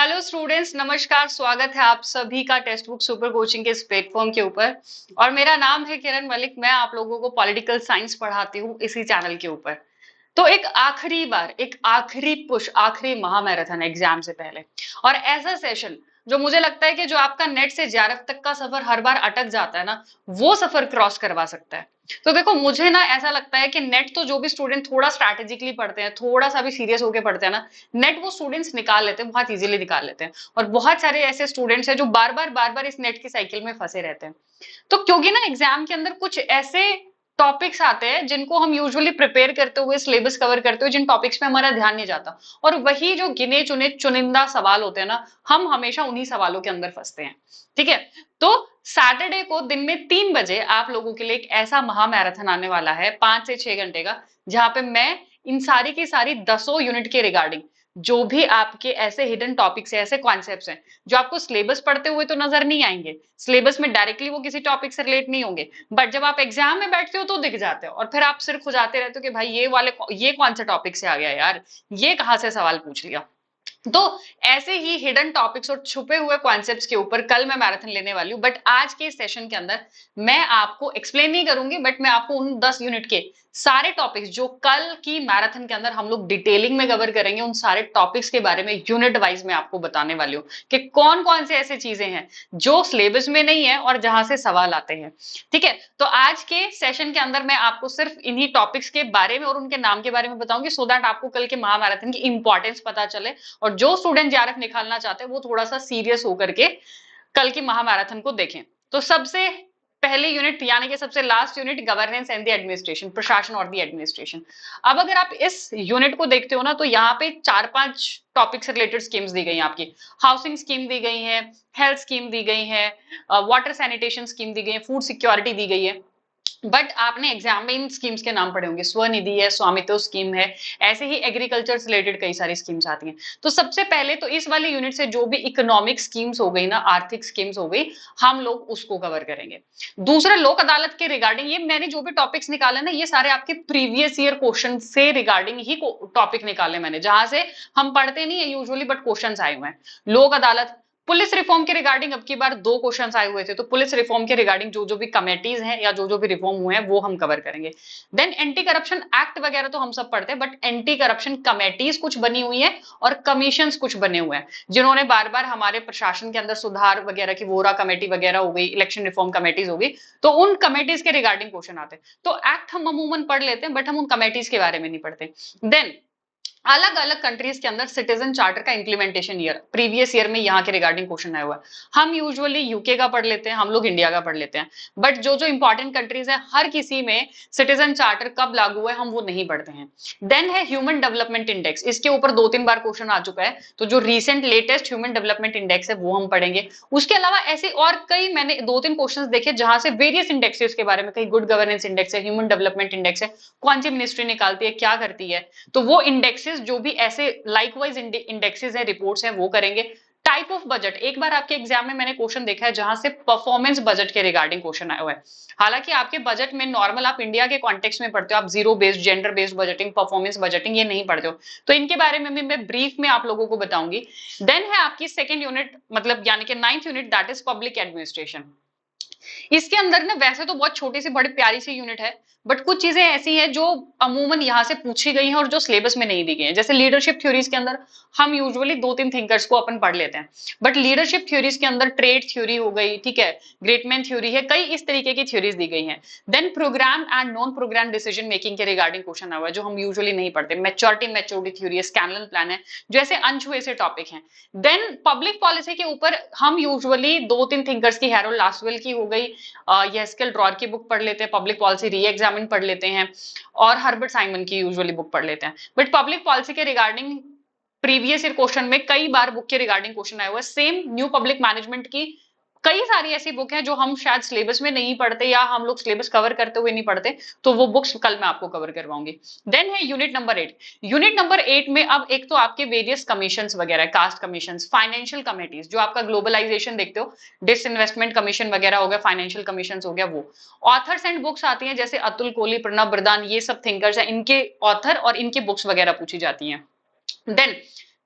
Hello students, नमस्कार। स्वागत है आप सभी का टेक्स्ट बुक सुपर कोचिंग के इस प्लेटफॉर्म के ऊपर। और मेरा नाम है किरण मलिक। मैं आप लोगों को पॉलिटिकल साइंस पढ़ाती हूँ इसी चैनल के ऊपर। तो एक आखिरी बार, एक आखिरी पुश, आखिरी महामैराथन एग्जाम से पहले और ऐसा सेशन जो मुझे लगता है कि जो आपका नेट से जेआरएफ तक का सफर हर बार अटक जाता है ना, वो सफर क्रॉस करवा सकता है। तो देखो, मुझे ना ऐसा लगता है कि नेट तो जो भी स्टूडेंट थोड़ा स्ट्रैटेजिकली पढ़ते हैं, थोड़ा सा भी सीरियस होकर पढ़ते हैं ना, नेट वो स्टूडेंट्स निकाल लेते हैं, बहुत इजीली निकाल लेते हैं। और बहुत सारे ऐसे स्टूडेंट्स हैं जो बार बार इस नेट की साइकिल में फंसे रहते हैं। तो क्योंकि ना एग्जाम के अंदर कुछ ऐसे टॉपिक्स आते हैं जिनको हम यूजुअली प्रिपेयर करते हुए, सिलेबस कवर करते हुए, जिन टॉपिक्स पे हमारा ध्यान नहीं जाता, और वही जो गिने चुने चुनिंदा सवाल होते हैं ना, हम हमेशा उन्हीं सवालों के अंदर फंसते हैं। ठीक है। तो सैटरडे को दिन में 3 बजे आप लोगों के लिए एक ऐसा महामैराथन आने वाला है, 5 से 6 घंटे का, जहां पे मैं इन सारी की सारी 10 यूनिट के रिगार्डिंग जो भी आपके ऐसे हिडन टॉपिक्स है, ऐसे कॉन्सेप्ट्स हैं जो आपको सिलेबस पढ़ते हुए तो नजर नहीं आएंगे, सिलेबस में डायरेक्टली वो किसी टॉपिक से रिलेट नहीं होंगे, बट जब आप एग्जाम में बैठते हो तो दिख जाते हो, और फिर आप सिर खुजाते रहते हो कि भाई ये कौन सा टॉपिक से आ गया यार, ये कहाँ से सवाल पूछ लिया। तो ऐसे ही हिडन टॉपिक्स और छुपे हुए कॉन्सेप्ट्स के ऊपर कल मैं मैराथन लेने वाली हूँ। बट आज के सेशन के अंदर मैं आपको एक्सप्लेन नहीं करूंगी, बट मैं आपको उन 10 यूनिट के सारे टॉपिक्स जो कल की मैराथन के अंदर हम लोग डिटेलिंग में कवर करेंगे, उन सारे टॉपिक्स के बारे में यूनिट वाइज में आपको बताने वाली हूँ कि कौन कौन से ऐसे चीजें हैं जो सिलेबस में नहीं है और जहां से सवाल आते हैं। ठीक है। तो आज के सेशन के अंदर मैं आपको सिर्फ इन्हीं टॉपिक्स के बारे में और उनके नाम के बारे में बताऊंगी, सो दैट आपको कल के महामैराथन की इंपॉर्टेंस पता चले, और जो स्टूडेंट जेआरएफ निकालना चाहते हैं वो थोड़ा सा सीरियस होकर के कल की महामैराथन को देखें। तो सबसे पहले यूनिट, यानी कि सबसे last unit, governance and the administration, प्रशासन और द एडमिनिस्ट्रेशन। अब अगर आप इस यूनिट को देखते हो ना, तो यहाँ पे 4-5 टॉपिक से रिलेटेड स्कीम्स दी गई हैं आपकी। हाउसिंग स्कीम दी गई है, हेल्थ स्कीम दी गई है, वाटर सैनिटेशन स्कीम दी गई है, फूड सिक्योरिटी दी गई है। बट आपने एग्जाम में इन स्कीम्स के नाम पढ़े होंगे, स्वनिधि है, स्वामित्व स्कीम है, ऐसे ही एग्रीकल्चर से रिलेटेड कई सारी स्कीम्स आती हैं। तो सबसे पहले तो इस वाली यूनिट से जो भी इकोनॉमिक स्कीम्स हो गई ना, आर्थिक स्कीम्स हो गई, हम लोग उसको कवर करेंगे। दूसरा, लोक अदालत के रिगार्डिंग ये मैंने जो भी टॉपिक्स निकाले ना, ये सारे आपके प्रीवियस ईयर क्वेश्चन से रिगार्डिंग ही टॉपिक निकाले मैंने, जहां से हम पढ़ते नहीं है यूजुअली, बट क्वेश्चन आए हुए हैं। लोक अदालत, पुलिस रिफॉर्म के रिगार्डिंग अब की बार 2 क्वेश्चंस आए हुए थे, तो पुलिस रिफॉर्म के रिगार्डिंग जो जो भी कमेटीज हैं या जो जो भी रिफॉर्म हुए हैं वो हम कवर करेंगे। देन एंटी करप्शन एक्ट वगैरह तो हम सब पढ़ते हैं, बट एंटी करप्शन कमेटीज कुछ बनी हुई है और कमीशंस कुछ बने हुए हैं, जिन्होंने बार बार हमारे प्रशासन के अंदर सुधार वगैरह की, वोरा कमेटी वगैरह हो गई, इलेक्शन रिफॉर्म कमेटीज हो गई, तो उन कमेटीज के रिगार्डिंग क्वेश्चन आते हैं। तो एक्ट हम अमूमन पढ़ लेते हैं, बट हम उन कमेटीज के बारे में नहीं पढ़ते। देन अलग अलग कंट्रीज के अंदर सिटीजन चार्टर का इंप्लीमेंटेशन ईयर, प्रीवियस ईयर में यहाँ के रिगार्डिंग क्वेश्चन आया हुआ है। हम यूजुअली यूके का पढ़ लेते हैं, हम लोग इंडिया का पढ़ लेते हैं, बट जो जो इंपॉर्टेंट कंट्रीज है हर किसी में सिटीजन चार्टर कब लागू हुआ है हम वो नहीं पढ़ते हैं। देन है ह्यूमन डेवलपमेंट इंडेक्स, इसके ऊपर 2-3 बार क्वेश्चन आ चुका है, तो जो recent latest human development index है वो हम पढ़ेंगे। उसके अलावा ऐसे और कई मैंने 2-3 क्वेश्चन देखे जहां से वेरियस इंडेक्सेस के बारे में, कहीं गुड गवर्नेंस इंडेक्स है, ह्यूमन डेवलपमेंट इंडेक्स है, कौन सी मिनिस्ट्री निकालती है, क्या करती है, तो वो इंडेक्सेस जो भी ऐसे लाइकवाइज इंडेक्सेस है, रिपोर्ट्स हैं, वो करेंगे। टाइप ऑफ बजट, एक बार आपके एग्जाम में मैंने क्वेश्चन देखा है जहां से परफॉर्मेंस बजट के रिगार्डिंग क्वेश्चन आया हुआ है। हालांकि आपके बजट में नॉर्मल आप इंडिया के कॉन्टेक्स्ट में पढ़ते हो, आप zero based, gender based budgeting, performance budgeting ये नहीं पढ़ते हो, तो इनके बारे में भी मैं ब्रीफ में आप लोगों को बताऊंगी। देन है आपकी सेकेंड यूनिट, मतलब यानी कि 9th unit, that is public administration. इसके अंदर ना वैसे तो बहुत छोटी सी बड़ी प्यारी सी यूनिट है, बट कुछ चीजें ऐसी हैं जो अमूमन यहाँ से पूछी गई हैं और जो सिलेबस में नहीं दी गई हैं। जैसे लीडरशिप थ्योरीज के अंदर हम यूजुअली 2-3 थिंकर्स को अपन पढ़ लेते हैं, बट लीडरशिप थ्योरीज के अंदर ट्रेड थ्योरी हो गई, ठीक है, ग्रेटमैन थ्योरी है, कई इस तरीके की थ्योरीज दी गई हैं। Then programme and non programme decision making के रिगार्डिंग क्वेश्चन हुआ है जो हम यूजुअली नहीं पढ़ते। मैच्योरिटी थ्योरी है, स्कैनलन प्लान है, जो ऐसे अनछुए से टॉपिक हैं। देन पब्लिक पॉलिसी के ऊपर हम यूजुअली 2-3 थिंकर्स की, हैरोल्ड लासवेल की हो गई, येस्केल ड्रॉर की बुक पढ़ लेते हैं, पब्लिक पॉलिसी री एग्जामिन पढ़ लेते हैं, और हर्बर्ट साइमन की यूजुअली बुक पढ़ लेते हैं। बट पब्लिक पॉलिसी के रिगार्डिंग प्रीवियस ईयर क्वेश्चन में कई बार बुक के रिगार्डिंग क्वेश्चन आया हुआ है। सेम न्यू पब्लिक मैनेजमेंट की कई सारी ऐसी बुक हैं जो हम शायद सिलेबस में नहीं पढ़ते, या हम लोग सिलेबस कवर करते हुए नहीं पढ़ते, तो वो बुक्स कल मैं आपको कवर करवाऊंगी। देन है यूनिट नंबर 8। यूनिट नंबर 8 में अब एक तो आपके वेरियस कमीशंस वगैरह, कास्ट कमीशंस, फाइनेंशियल कमिटीज, जो आपका ग्लोबलाइजेशन देखते हो, डिसइन्वेस्टमेंट कमीशन वगैरह हो गया, फाइनेंशियल कमीशन हो गया, वो ऑथर्स एंड बुक्स आती हैं, जैसे अतुल कोहली, प्रणब बरदान, ये सब थिंकर्स हैं, इनके ऑथर और इनके बुक्स वगैरह पूछी जाती हैं। देन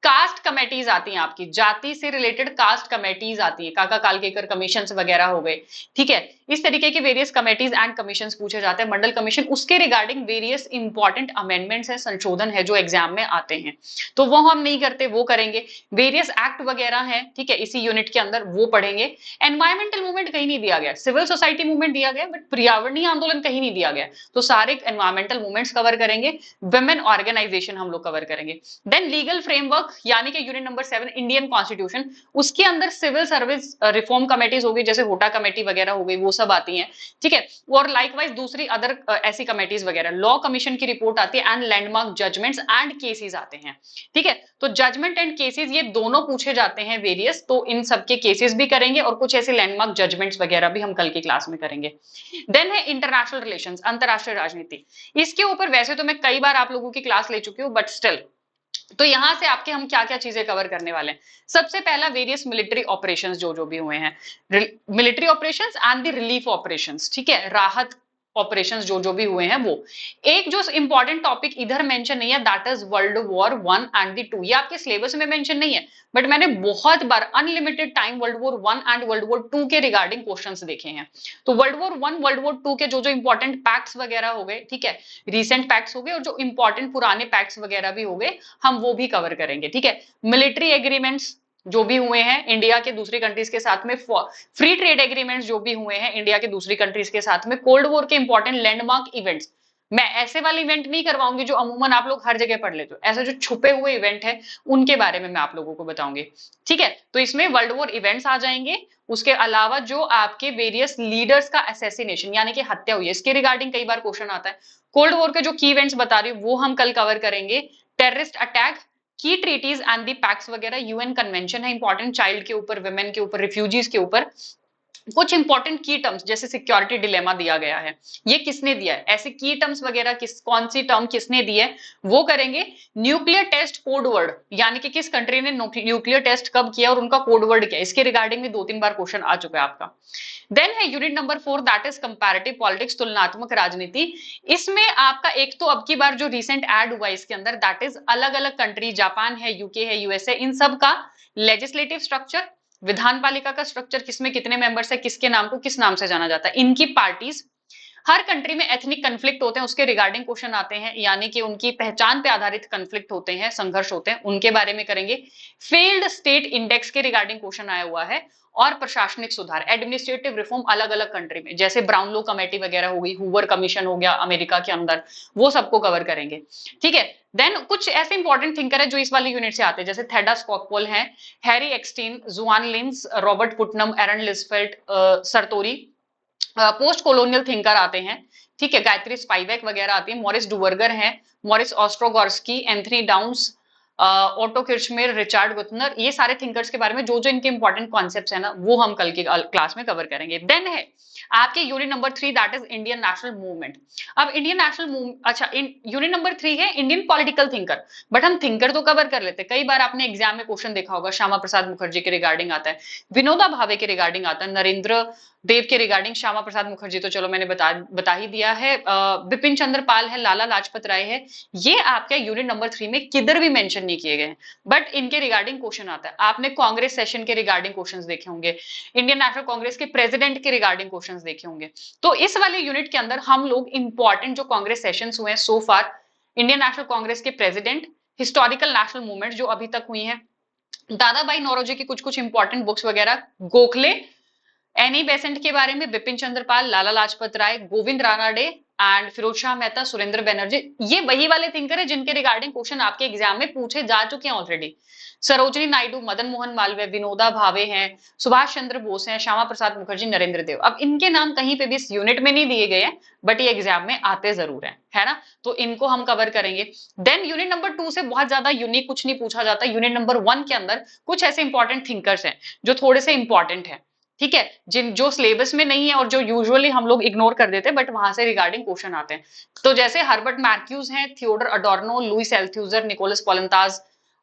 कास्ट कमेटीज आती हैं आपकी, जाति से रिलेटेड कास्ट कमेटीज आती है, काका कालकेकर कमीशंस वगैरह हो गए, ठीक है। इस तरीके की वेरियस कमेटीज एंड कमीशंस पूछे जाते हैं। मंडल कमीशन, उसके रिगार्डिंग वेरियस इंपॉर्टेंट अमेंडमेंट्स है, संशोधन है जो एग्जाम में आते हैं, तो वो हम नहीं करते, वो करेंगे। वेरियस एक्ट वगैरह है, ठीक है, इसी यूनिट के अंदर वो पढ़ेंगे। एनवायरमेंटल मूवमेंट कहीं नहीं दिया गया, सिविल सोसाइटी मूवमेंट दिया गया, बट पर्यावरणीय आंदोलन कहीं नहीं दिया गया, तो सारे एनवायरमेंटल मूवमेंट्स कवर करेंगे। वुमेन ऑर्गेनाइजेशन हम लोग कवर करेंगे। देन लीगल फ्रेमवर्क, यानी कि यूनिट नंबर 7 इंडियन कॉन्स्टिट्यूशन, उसके अंदर सिविल सर्विस रिफॉर्म कमेटीज होगी, जैसे होटा कमेटी वगैरह हो गई, वो सब आती हैं, ठीक है। और लाइकवाइज दूसरी अदर ऐसी कमेटीज वगैरह, लॉ कमीशन की रिपोर्ट आती है, and landmark judgments and cases आते हैं, ठीक है। तो जजमेंट एंड केसेस ये दोनों पूछे जाते हैं वेरियस, तो इन सबके केसेस भी करेंगे और कुछ ऐसे लैंडमार्क जजमेंट्स वगैरह भी हम कल की क्लास में करेंगे। देन है इंटरनेशनल रिलेशंस, अंतरराष्ट्रीय राजनीति। इसके ऊपर वैसे तो मैं कई बार आप लोगों की क्लास ले चुकी हूँ, बट स्टिल, तो यहां से आपके हम क्या क्या चीजें कवर करने वाले हैं। सबसे पहला वेरियस मिलिट्री ऑपरेशंस जो भी हुए हैं, military operations and the relief operations, ठीक है, राहत ऑपरेशंस जो भी हुए हैं वो। एक जो इंपॉर्टेंट टॉपिक इधर मेंशन नहीं है, that is world war 1 and the 2। ये आपके सिलेबस में मेंशन नहीं है, बट मैंने बहुत बार unlimited time world war 1 and world war 2 के रिगार्डिंग क्वेश्चंस देखे हैं। तो वर्ल्ड वॉर 1 वर्ल्ड वॉर 2 के जो इंपॉर्टेंट पैक्ट्स वगैरह हो गए, ठीक है, रिसेंट पैक्ट्स हो गए, और जो इंपॉर्टेंट पुराने पैक्ट्स वगैरह भी हो गए, हम वो भी कवर करेंगे, ठीक है। मिलिट्री एग्रीमेंट्स जो भी हुए हैं इंडिया के दूसरी कंट्रीज के साथ में, फ्री ट्रेड एग्रीमेंट्स जो भी हुए हैं इंडिया के दूसरी कंट्रीज के साथ में, कोल्ड वॉर के इंपॉर्टेंट लैंडमार्क इवेंट्स। मैं ऐसे वाले इवेंट नहीं करवाऊंगी जो अमूमन आप लोग हर जगह पढ़ लेते हो, ऐसे जो छुपे हुए इवेंट है उनके बारे में मैं आप लोगों को बताऊंगी, ठीक है। तो इसमें वर्ल्ड वॉर इवेंट्स आ जाएंगे। उसके अलावा जो आपके वेरियस लीडर्स का असैसिनेशन यानी कि हत्या हुई है, इसके रिगार्डिंग कई बार क्वेश्चन आता है। कोल्ड वॉर के जो की इवेंट्स बता रही हूँ वो हम कल कवर करेंगे। टेररिस्ट अटैक, की ट्रीटीज एंड दी पैक्ट्स वगैरह, यूएन कन्वेंशन है इंपॉर्टेंट, चाइल्ड के ऊपर, वुमेन के ऊपर, रिफ्यूजीज के ऊपर। कुछ इंपॉर्टेंट की टर्म्स जैसे सिक्योरिटी डिलेमा दिया गया है, ये किसने दिया है, ऐसे की टर्म्स वगैरह कौन सी टर्म किसने दी है वो करेंगे। न्यूक्लियर टेस्ट कोड वर्ड, यानी कि किस कंट्री ने न्यूक्लियर टेस्ट कब किया और उनका कोड वर्ड क्या है, इसके रिगार्डिंग भी 2-3 बार क्वेश्चन आ चुका है आपका। देन है unit number 4, that is comparative politics, तुलनात्मक राजनीति। इसमें आपका एक तो अब की बार जो रिसेंट ऐड हुआ है इसके अंदर, दैट इज अलग अलग कंट्री, जापान है, यूके है, यूएसए, इन सब का लेजिस्लेटिव स्ट्रक्चर, विधान पालिका का स्ट्रक्चर, किसमें कितने मेंबर्स है, किसके नाम को किस नाम से जाना जाता है, इनकी पार्टीज, हर कंट्री में एथनिक कन्फ्लिक्ट होते हैं उसके रिगार्डिंग क्वेश्चन आते हैं, यानी कि उनकी पहचान पे आधारित कन्फ्लिक्ट होते हैं, संघर्ष होते हैं, उनके बारे में करेंगे। फेल्ड स्टेट इंडेक्स के रिगार्डिंग क्वेश्चन आया हुआ है। और प्रशासनिक सुधार, एडमिनिस्ट्रेटिव रिफॉर्म अलग अलग कंट्री में, जैसे ब्राउनलो कमेटी वगैरह हो गई, हूवर कमीशन हो गया अमेरिका के अंदर, वो सबको कवर करेंगे, ठीक है। देन कुछ ऐसे इंपॉर्टेंट थिंकर है जो इस वाली यूनिट से आते हैं, जैसे थेडा स्कॉकपोल है, हैरी एक्सटीन, जुआन लिंस, रॉबर्ट पुटनम, एरन लिस्फेल्ट, सरतोरी, पोस्ट कोलोनियल थिंकर आते हैं, ठीक है, गायत्री स्पाइवेक वगैरह आती है, मॉरिस डुवर्गर है, Maurice Ostrogorski, Anthony Downs, Otto Kirchheimer, Richard Gunther, ये सारे थिंकर्स के बारे में जो इनके इंपॉर्टेंट कॉन्सेप्ट्स है ना, वो हम कल की क्लास में कवर करेंगे। देन है आपके unit number 3, that is Indian national movement. अब इंडियन नेशनल मूवमेंट, अच्छा, यूनिट नंबर 3 है इंडियन पॉलिटिकल थिंकर, बट हम थिंकर तो कवर कर लेते हैं। कई बार आपने एग्जाम में क्वेश्चन देखा होगा, श्यामा प्रसाद मुखर्जी के रिगार्डिंग आता है, विनोबा भावे के रिगार्डिंग आता है, नरेंद्र देव के रिगार्डिंग, श्यामा प्रसाद मुखर्जी तो चलो मैंने बता ही दिया है, बिपिन चंद्र पाल है, लाला लाजपत राय है, ये आपके यूनिट नंबर 3 में किधर भी मेंशन नहीं किए गए, बट इनके रिगार्डिंग क्वेश्चन आता है। आपने कांग्रेस सेशन के रिगार्डिंग क्वेश्चंस देखे होंगे, इंडियन नेशनल कांग्रेस के प्रेसिडेंट के रिगार्डिंग क्वेश्चंस देखे होंगे। तो इस वाले यूनिट के अंदर हम लोग इंपॉर्टेंट जो कांग्रेस सेशंस हुए हैं सो फार, इंडियन नेशनल कांग्रेस के प्रेसिडेंट, हिस्टोरिकल नेशनल मूवमेंट जो अभी तक हुई है, दादा भाई नौरोजी की कुछ इंपॉर्टेंट बुक्स वगैरह, गोखले, एनी बेसेंट के बारे में, बिपिन चंद्र पाल, लाला लाजपत राय, गोविंद रानाडे एंड फिरोज शाह मेहता, सुरेंद्र बनर्जी, ये वही वाले थिंकर है जिनके रिगार्डिंग क्वेश्चन आपके एग्जाम में पूछे जा चुके हैं ऑलरेडी। सरोजनी नायडू, मदन मोहन मालवीय, विनोदा भावे हैं, सुभाष चंद्र बोस हैं, श्यामा प्रसाद मुखर्जी, नरेंद्र देव। अब इनके नाम कहीं पे भी इस यूनिट में नहीं दिए गए हैं, बट ये एग्जाम में आते जरूर है ना, तो इनको हम कवर करेंगे। देन यूनिट नंबर 2 से बहुत ज्यादा यूनिक कुछ नहीं पूछा जाता। यूनिट नंबर 1 के अंदर कुछ ऐसे इंपॉर्टेंट थिंकर्स हैं जो थोड़े से इंपॉर्टेंट है, ठीक है, जिन जो सिलेबस में नहीं है और जो यूजुअली हम लोग इग्नोर कर देते हैं, बट वहां से रिगार्डिंग क्वेश्चन आते हैं। तो जैसे हर्बर्ट मैथ्यूज हैं, थियोडर अडोर्नो, लुइस एल्थ्यूजर, निकोलस पोलंताज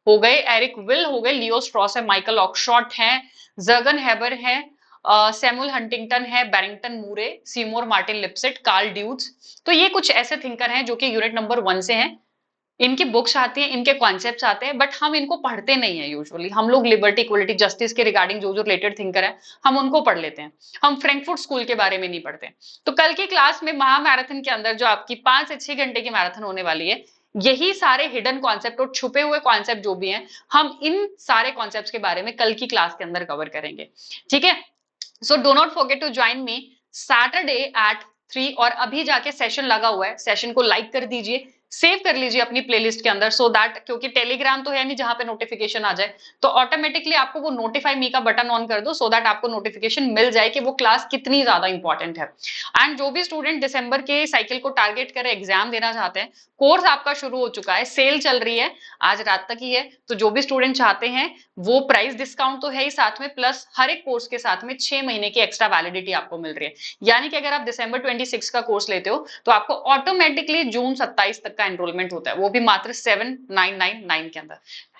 हो गए, एरिक विल हो गए, लियो स्ट्रॉस है, माइकल ऑक्सशॉट है, जर्गन हेबर है, सैमुअल हंटिंगटन है, Barrington Moore, Seymour Martin Lipset, Karl Deutsch. तो ये कुछ ऐसे थिंकर हैं जो कि यूनिट नंबर 1 से हैं। इनकी बुक्स आती हैं, इनके कॉन्सेप्ट्स आते हैं, बट हम इनको पढ़ते नहीं है यूजुअली। हम लोग लिबर्टी, इक्वलिटी, जस्टिस के रिगार्डिंग जो जो रिलेटेड थिंकर है, हम उनको पढ़ लेते हैं। हम फ्रैंकफर्ट स्कूल के बारे में नहीं पढ़ते। तो कल की क्लास में महा मैराथन के अंदर जो आपकी 5 से 6 घंटे की मैराथन होने वाली है, यही सारे हिडन कॉन्सेप्ट और छुपे हुए कॉन्सेप्ट जो भी हैं, हम इन सारे कॉन्सेप्ट्स के बारे में कल की क्लास के अंदर कवर करेंगे। ठीक है? So do not forget to join me Saturday at 3। और अभी जाके सेशन लगा हुआ है, सेशन को लाइक कर दीजिए, सेव कर लीजिए अपनी प्लेलिस्ट के अंदर, सो दैट, क्योंकि टेलीग्राम तो है नहीं जहां पे नोटिफिकेशन आ जाए, तो ऑटोमेटिकली आपको वो नोटिफाई मी का बटन ऑन कर दो, सो दैट आपको नोटिफिकेशन मिल जाए कि वो क्लास कितनी ज्यादा इंपॉर्टेंट है। एंड जो भी स्टूडेंट दिसंबर के साइकिल को टारगेट कर एग्जाम देना चाहते हैं, कोर्स आपका शुरू हो चुका है, सेल चल रही है, आज रात तक ही है। तो जो भी स्टूडेंट चाहते हैं, वो प्राइस डिस्काउंट तो है ही साथ में, प्लस हर एक कोर्स के साथ में 6 महीने की एक्स्ट्रा वैलिडिटी आपको मिल रही है। यानी कि अगर आप दिसंबर 26 का कोर्स लेते हो, तो आपको ऑटोमेटिकली जून 27 तक का एनरोलमेंट होता है, वो भी मात्र 7999 के अंदर,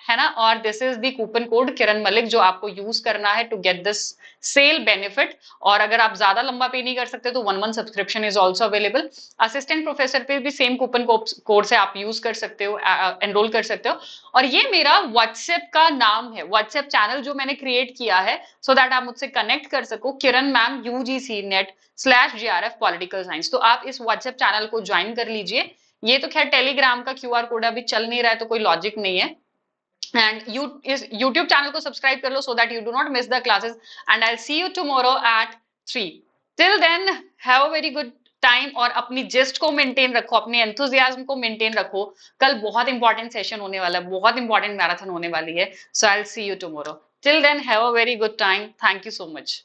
है ना। और this is the coupon code Kiran Malik, जो आपको यूज करना है to get this sale benefit. और अगर आप ज्यादा लंबा पे नहीं कर सकते, तो 1 month subscription is also available. Assistant professor पे भी सेम कूपन कोड से आप यूज कर सकते हो, एनरोल कर सकते हो। और ये मेरा व्हाट्सएप का नाम है, व्हाट्सएप चैनल जो मैंने क्रिएट किया है, सो दैट आप मुझसे कनेक्ट कर सको, Kiran ma'am UGC NET /GRF political science. तो आप इस व्हाट्सएप चैनल को ज्वाइन कर लीजिए। ये तो खैर टेलीग्राम का QR कोड अभी चल नहीं रहा है, तो कोई लॉजिक नहीं है। एंड यू इस YouTube चैनल को सब्सक्राइब कर लो, so that you do not miss the classes. And I see you tomorrow at 3। Till then, have a very good time, और अपनी जिस्ट को मेंटेन रखो, अपने एंथुजियाज्म को मेंटेन रखो। कल बहुत इंपॉर्टेंट सेशन होने वाला है, बहुत इंपॉर्टेंट मैराथन होने वाली है। So I see you tomorrow. Till then, have a very good time. Thank you so much.